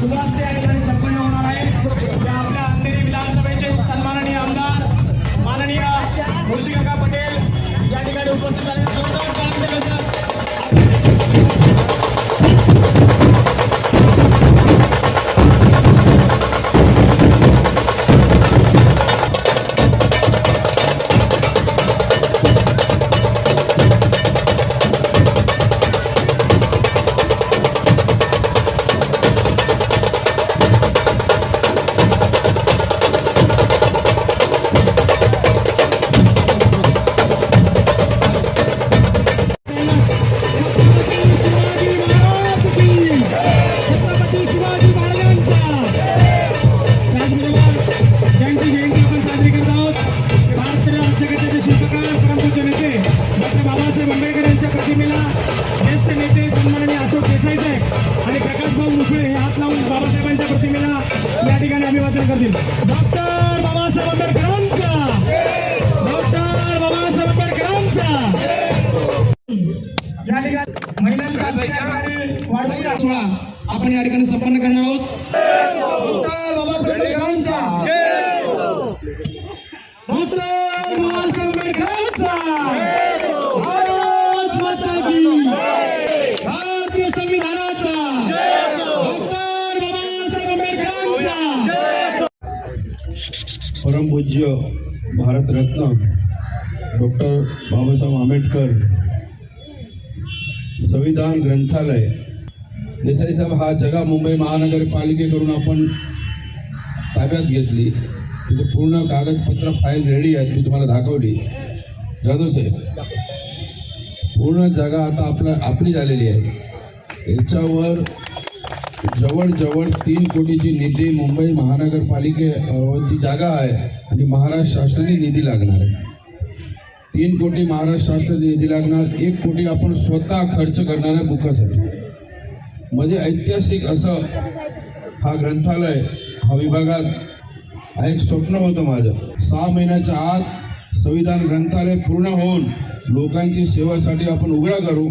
शुभास्ते या ठिकाणी संपन्न होणार आहे। ते आपल्या अंधेरी विधानसभेचे सन्माननीय आमदार माननीय मुर्शीकाका पटेल या ठिकाणी उपस्थित झाले। जोरदार टाळ्यांचे गजर। अभिवादन करतील। डॉक्टर बाबासाहेब आंबेडकरांचा, डॉक्टर बाबासाहेब आंबेडकरांचा। या ठिकाणी महिलांचा वाढवा आपण या ठिकाणी संपन्न करणार आहोत। डॉक्टर बाबासाहेब आंबेडकरांचा, डॉक्टर बाबासाहेब आंबेडकरांचा। भारत माता की, भारतीय संविधानाचा, डॉक्टर बाबासाहेब आंबेडकरांचा। परमपूज्य भारतरत्न डॉक्टर बाबासाहेब आंबेडकर संविधान ग्रंथालय देसाई साहेब हा जगा मुंबई महानगरपालिकेकडून आपण ताब्यात घेतली। तिथे पूर्ण कागदपत्र फाईल रेडी आहेत, मी तुम्हाला दाखवली। जाधव साहेब पूर्ण जागा आता आपली झालेली आहे। याच्यावर जवळ 3 कोटीची निधी मुंबई महानगरपालिकेची जागा आहे आणि महाराष्ट्र शासनाने निधी लागणार आहे। 3 कोटी महाराष्ट्र शासनाने निधी लागणार, 1 कोटी आपण स्वतः खर्च करणार आहे बुकासाठी। म्हणजे ऐतिहासिक असं हा ग्रंथालय हा विभागात एक स्वप्न होतं माझं। 6 महिन्याच्या आत संविधान ग्रंथालय पूर्ण होऊन लोकांची सेवासाठी आपण उघडा करू